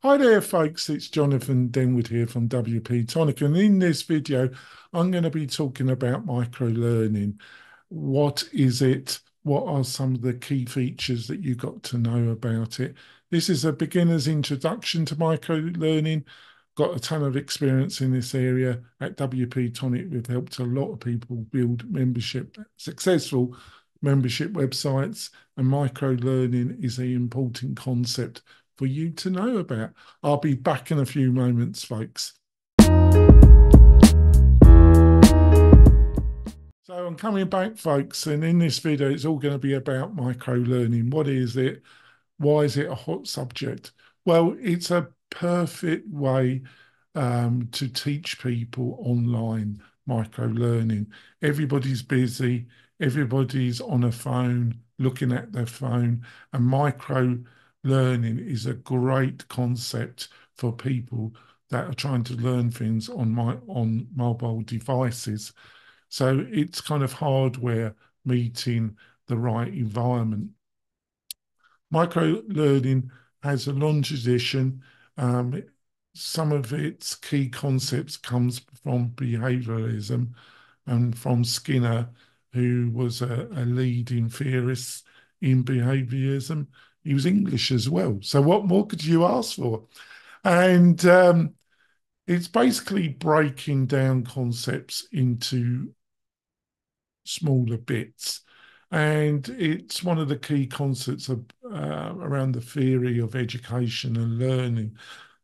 Hi there, folks. It's Jonathan Denwood here from WP-Tonic, and in this video, I'm going to be talking about microlearning. What is it? What are some of the key features that you got to know about it? This is a beginner's introduction to microlearning. Got a ton of experience in this area at WP-Tonic. We've helped a lot of people build successful membership websites, and microlearning is an important concept for you to know about. I'll be back in a few moments, folks. So I'm coming back, folks, and in this video, it's all going to be about micro-learning. What is it? Why is it a hot subject? Well, it's a perfect way to teach people online micro-learning. Everybody's busy. Everybody's on a phone, looking at their phone, and micro-learning is a great concept for people that are trying to learn things on mobile devices. So it's kind of hardware meeting the right environment. Micro learning has a long tradition. Um, some of its key concepts comes from behavioralism and from Skinner, who was a leading theorist in behaviorism. He was English as well. So what more could you ask for? And it's basically breaking down concepts into smaller bits. And it's one of the key concepts around the theory of education and learning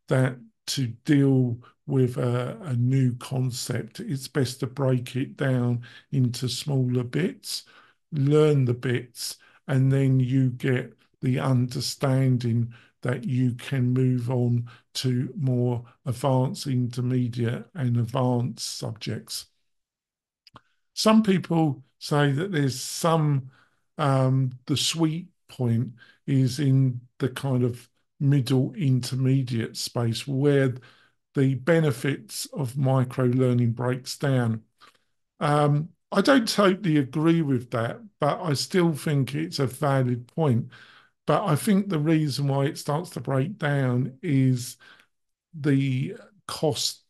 that to deal with a new concept, it's best to break it down into smaller bits, learn the bits, and then you get the understanding that you can move on to more advanced, intermediate, and advanced subjects. Some people say that there's the sweet point is in the kind of middle intermediate space where the benefits of micro learning breaks down. I don't totally agree with that, but I still think it's a valid point. But I think the reason why it starts to break down is the cost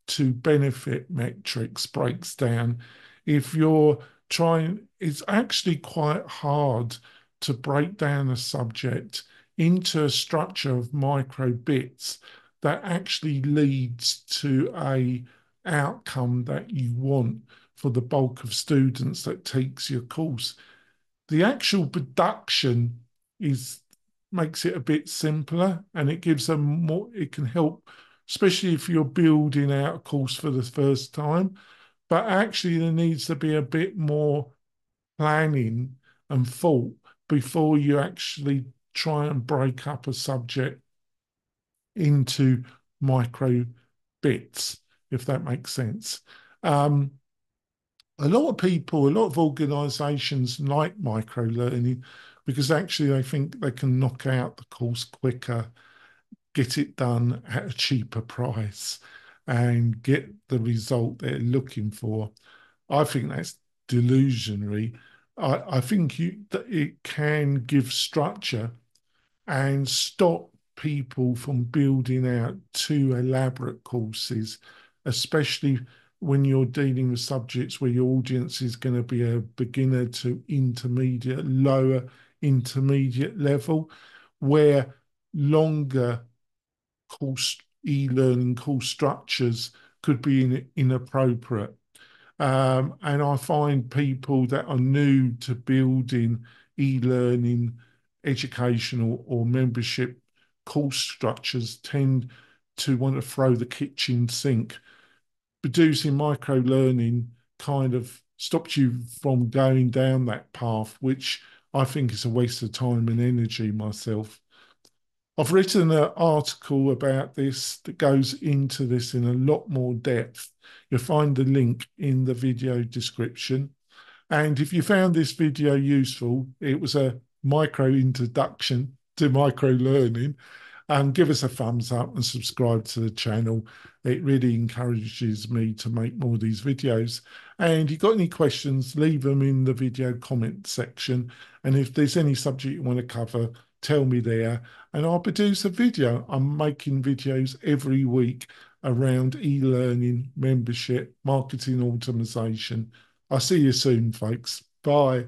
to benefit metrics breaks down. If you're trying, it's actually quite hard to break down a subject into a structure of micro bits that actually leads to a outcome that you want for the bulk of students that takes your course. The actual production is makes it a bit simpler, and it gives them more, it can help, especially if you're building out a course for the first time. But actually there needs to be a bit more planning and thought before you actually try and break up a subject into micro bits, if that makes sense. Um, a lot of people, a lot of organizations like micro learning because actually they think they can knock out the course quicker, get it done at a cheaper price, and get the result they're looking for. I think that's delusionary. I think that it can give structure and stop people from building out too elaborate courses, especially when you're dealing with subjects where your audience is going to be a beginner to intermediate, lower intermediate level, where longer course e-learning course structures could be inappropriate. And I find people that are new to building e-learning educational or membership course structures tend to want to throw the kitchen sink. Producing micro learning kind of stops you from going down that path, which I think is a waste of time and energy myself. I've written an article about this that goes into this in a lot more depth. You'll find the link in the video description. And if you found this video useful, it was a micro introduction to micro learning, give us a thumbs up and subscribe to the channel. It really encourages me to make more of these videos. And if you've got any questions, leave them in the video comment section. And if there's any subject you want to cover, tell me there, and I'll produce a video. I'm making videos every week around e-learning, membership, marketing automation. I'll see you soon, folks. Bye.